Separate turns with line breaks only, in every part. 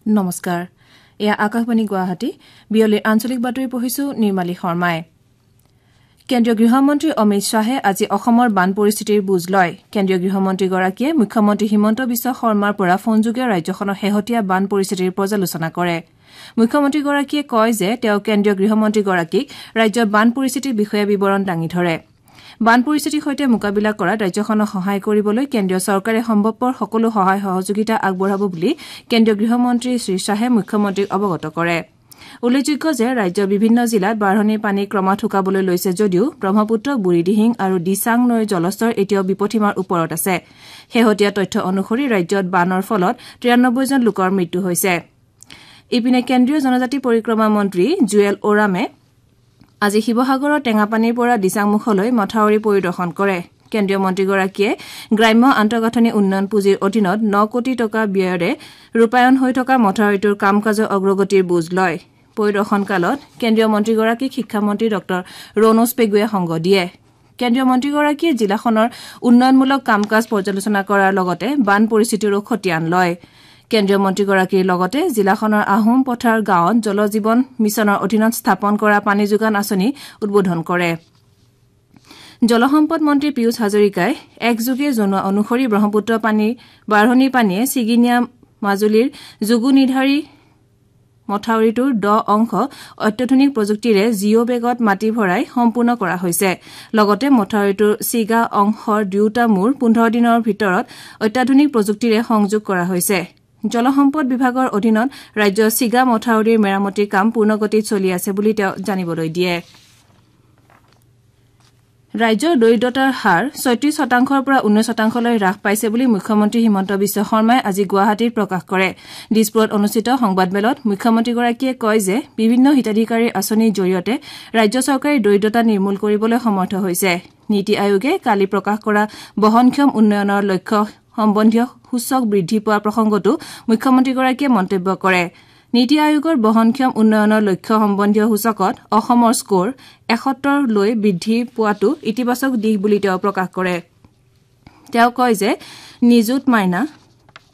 নমস্কাৰ এয়া আকাশবাণী গুৱাহাটী বিয়লিৰ আঞ্চলিক বাতৰি পঢ়িছো নিৰ্মালী শৰ্মাই কেন্দ্ৰীয় গৃহমন্ত্ৰী অমিত শাহে আজি অসমৰ বান পৰিস্থিতিৰ বুজ লয় কেন্দ্ৰীয় গৃহমন্ত্ৰীগৰাকীয়ে মুখ্যমন্ত্ৰী হিমন্ত বিশ্ব শৰ্মাৰ পৰা ফোনযোগে ৰাজ্যখনৰ হেহতীয়া বান পৰিস্থিতিৰ পৰ্যালোচনা কৰে মুখ্যমন্ত্ৰীগৰাকীয়ে কয় যে তেওঁ কেন্দ্ৰীয় গৃহমন্ত্ৰীগৰাকীক ৰাজ্যৰ বান পৰিস্থিতিৰ বিষয়ে বিৱৰণ দাঙি ধৰে বান পৰিস্থিতিৰ সৈতে মোকাবিলা কৰাত ৰাজ্যখনক সহায় কৰিবলৈ কেন্দ্ৰীয় চৰকাৰে সম্ভৱপৰ সকলো সহায় সহযোগিতা আগবঢ়াব বুলি কেন্দ্ৰীয় গৃহমন্ত্ৰী শ্ৰী শাহে মুখ্যমন্ত্ৰীক অৱগত কৰে উল্লেখযোগ্য যে ৰাজ্যৰ বিভিন্ন জিলাত বাঢ়নিৰ পানী ক্ৰমাৎ শুকাবলৈ লৈছে যদিও ব্ৰহ্মপুত্ৰ বুঢ়ীদিহিং আৰু দিচাং নৈৰ জলস্তৰ এতিয়াও বিপদসীমাৰ ওপৰত আছে শেহতীয়া তথ্য অনুসৰি ৰাজ্যত বানৰ ফলত 93 জন লোকৰ মৃত্যু হৈছে ইপিনে কেন্দ্ৰীয় জনজাতি পৰিক্ৰমা মন্ত্ৰী জুৱেল ওৰামে আজি শিৱসাগৰৰ টেঙাপানীৰ পৰা দিচাংমুখলৈ মথাউৰি পৰিদৰ্শন কৰে কেন্দ্ৰীয় মন্ত্ৰীগৰাকীয়ে গ্ৰাম্য আন্তঃগাঁথনি উন্নয়ন পুঁজিৰ অধীনত 9 কোটি টকা ব্যয়েৰে ৰূপায়ণ হৈ থকা মথাউৰিটোৰ কাম-কাজৰ অগ্ৰগতিৰ বুজ লয় পৰিদৰ্শন কালত কেন্দ্ৰীয় মন্ত্ৰীগৰাকীক শিক্ষামন্ত্ৰী ডক্টৰ ৰণোজ পেগুৱে সংগ দিয়ে কেন্দ্ৰীয় মন্ত্ৰীগৰাকীয়ে জিলাখনৰ উন্নয়নমূলক কাম-কাজ পৰ্যালোচনা কৰাৰ লগতে বান পৰিস্থিতিৰো খতিয়ান লয় কেন্দ্ৰীয় মন্ত্ৰীগৰাকীৰ লগতে জিলাখনৰ আহোম পথাৰ গাঁৱত জল জীৱন মিছনৰ অধীনত স্থাপন কৰা পানী যোগান আঁচনি উদ্বোধন কৰে জলসম্পদ মন্ত্ৰী পিয়ুষ হাজৰিকাই একযোগে জনোৱা অনুসৰি ব্ৰহ্মপুত্ৰ বাঢ়নিৰ পানীয়ে ছিগিনিয়া মাজুলীৰ যোগুনিধাৰী মথাউৰিটোৰ 10 অংশ অত্যাধুনিক প্ৰযুক্তিৰে জিঅ' বেগত মাটি ভৰাই সম্পূৰ্ণ কৰা হৈছে লগতে মথাউৰিটোৰ ছিগা অংশৰ দুয়োটা মূৰ 15 দিনৰ ভিতৰত অত্যাধুনিক প্ৰযুক্তিৰে সংযোগ কৰা হৈছে জলসম্পদ বিভাগৰ অধীনত ৰাজ্যৰ ছিগা মথাউৰিৰ মেৰামতিৰ কাম পূৰ্ণগতিত চলি আছে বুলি তেওঁ জানিবলৈ দিয়ে ৰাজ্যৰ দৰিদ্ৰতাৰ হাৰ 36% পৰা 19% লৈ হ্ৰাস পাইছে বুলি মুখ্যমন্ত্ৰী হিমন্ত বিশ্ব শৰ্মাই আজি গুৱাহাটীত প্ৰকাশ কৰে দিছপুৰত অনুষ্ঠিত সংবাদমেলত মুখ্যমন্ত্ৰীগৰাকীয়ে কয় যে বিভিন্ন হিতাধিকাৰীৰ আঁচনিৰ জৰিয়তে ৰাজ্য চৰকাৰে দৰিদ্ৰতা নিৰ্মূল কৰিবলৈ সমৰ্থ হৈছে নীতি আয়োগে কালি প্ৰকাশ কৰা বহনক্ষম উন্নয়নৰ লক্ষ্য সম্বন্ধীয় সূচক বৃদ্ধি পোৱাৰ প্ৰসংগতো মুখ্যমন্ত্ৰীগৰাকীয়ে মন্তব্য কৰে নীতি আয়োগৰ বহনক্ষম উন্নয়নৰ লক্ষ্য সম্বন্ধীয় সূচকত অসমৰ স্কোৰ 71 লৈ বৃদ্ধি পোৱাটো ইতিবাচক দিশ বুলি তেওঁ প্ৰকাশ কৰে তেওঁ কয় যে নিযুত মাইনা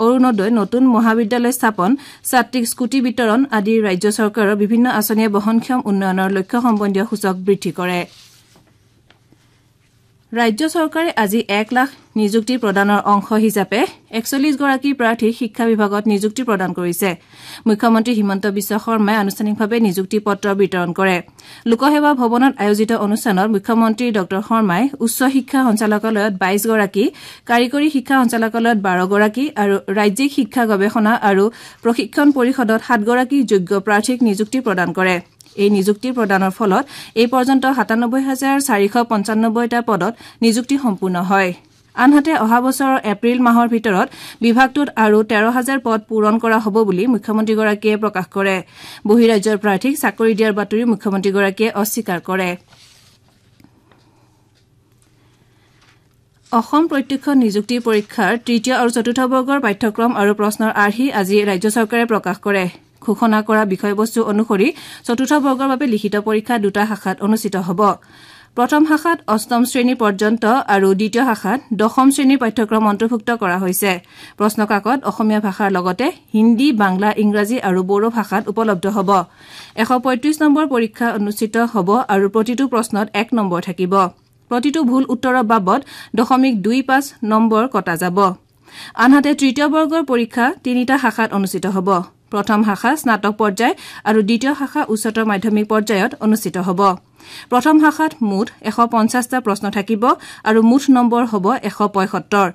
অৰুণোদয় নতুন মহাবিদ্যালয় স্থাপন ছাত্ৰীক স্কুটি বিতৰণ আদি ৰাজ্য চৰকাৰৰ বিভিন্ন আঁচনিয়ে বহনক্ষম উন্নয়নৰ লক্ষ্য সম্বন্ধীয় সূচক বৃদ্ধি কৰে ৰাজ্য চৰকাৰে আজি 1 লাখ নিযুক্তি প্ৰদানৰ অংশ হিচাপে 41 গৰাকী প্ৰাৰ্থীক শিক্ষা বিভাগত নিযুক্তি প্ৰদান কৰিছে মুখ্যমন্ত্ৰী হিমন্ত বিশ্ব শৰ্মাই আনুষ্ঠানিকভাৱে নিযুক্তি পত্ৰ বিতৰণ কৰে লোকসেৱা ভৱনত আয়োজিত অনুষ্ঠানত মুখ্যমন্ত্ৰী ডক্টৰ শৰ্মাই উচ্চ শিক্ষা সঞ্চালকালয়ত 22 গৰাকী কাৰিকৰী শিক্ষা সঞ্চালকালয়ত 12 গৰাকী আৰু ৰাজ্যিক শিক্ষা গৱেষণা আৰু প্ৰশিক্ষণ পৰিষদত 7 গৰাকী যোগ্য প্ৰাৰ্থীক নিযুক্তি প্ৰদান কৰে এই নিযুক্তি প্ৰদানৰ ফলত এই পৰ্যন্ত 97495টা পদত নিযুক্তি সম্পূৰ্ণ হয় আনহাতে অহা বছৰৰ এপ্ৰিল মাহৰ ভিতৰত বিভাগটোত আৰু 13000 পদ পূৰণ কৰা হ'ব বুলি মুখ্যমন্ত্ৰীগৰাকীয়ে প্ৰকাশ কৰে বহিৰাজ্যৰ প্ৰাৰ্থীক চাকৰি দিয়াৰ বাতৰি মুখ্যমন্ত্ৰীগৰাকীয়ে অস্বীকাৰ কৰে অসম প্ৰত্যক্ষ নিযুক্তি পৰীক্ষাৰ তৃতীয় আৰু চতুৰ্থ বৰ্গৰ পাঠ্যক্ৰম আৰু প্ৰশ্নৰ আৰ্হি আজি ৰাজ্য চৰকাৰে প্ৰকাশ কৰে ঘোষণা কৰা বিষয়বস্তু অনুসৰি চতুৰ্থ বৰ্গৰ বাবে লিখিত পৰীক্ষা দুটা শাখাত অনুষ্ঠিত হ'ব প্ৰথম শাখাত অষ্টম শ্ৰেণী পৰ্যন্ত আৰু দ্বিতীয় শাখাত দশম শ্ৰেণীৰ পাঠ্যক্ৰম অন্তৰ্ভুক্ত কৰা হৈছে প্ৰশ্নকাকত অসমীয়া ভাষাৰ লগতে হিন্দী বাংলা ইংৰাজী আৰু বড়ো ভাষাত উপলব্ধ হ'ব 135 নম্বৰ পৰীক্ষা অনুষ্ঠিত হ'ব আৰু প্ৰতিটো প্ৰশ্নত 1 নম্বৰ থাকিব প্ৰতিটো ভুল উত্তৰৰ বাবদ 0.25 নম্বৰ কটা যাব আনহাতে তৃতীয় বৰ্গৰ পৰীক্ষা তিনিটা শাখাত অনুষ্ঠিত হ'ব প্ৰথম শাখা স্নাতক পৰ্যায় আৰু দ্বিতীয় শাখা উচ্চতৰ মাধ্যমিক পৰ্যায়ত অনুষ্ঠিত হ'ব প্ৰথম শাখাত মুঠ 150টা প্ৰশ্ন থাকিব আৰু মুঠ নম্বৰ হ'ব 175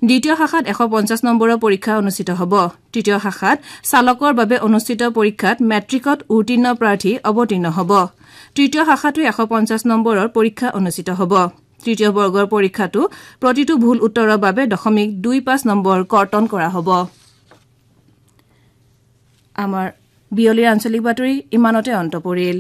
দ্বিতীয় শাখাত 150 নম্বৰৰ পৰীক্ষা অনুষ্ঠিত হ'ব তৃতীয় শাখাত চালকৰ বাবে অনুষ্ঠিত পৰীক্ষাত মেট্ৰিকত উত্তীৰ্ণ প্ৰাৰ্থী অৱতীৰ্ণ হ'ব তৃতীয় শাখাটো 150 নম্বৰৰ পৰীক্ষা অনুষ্ঠিত হ'ব তৃতীয় বৰ্গৰ পৰীক্ষাটো প্ৰতিটো ভুল উত্তৰৰ বাবে 0.25 নম্বৰ কৰ্তন কৰা হ'ব আমাৰ বিয়লিৰ আঞ্চলিক বাতৰি ইমানতে অন্ত পৰিল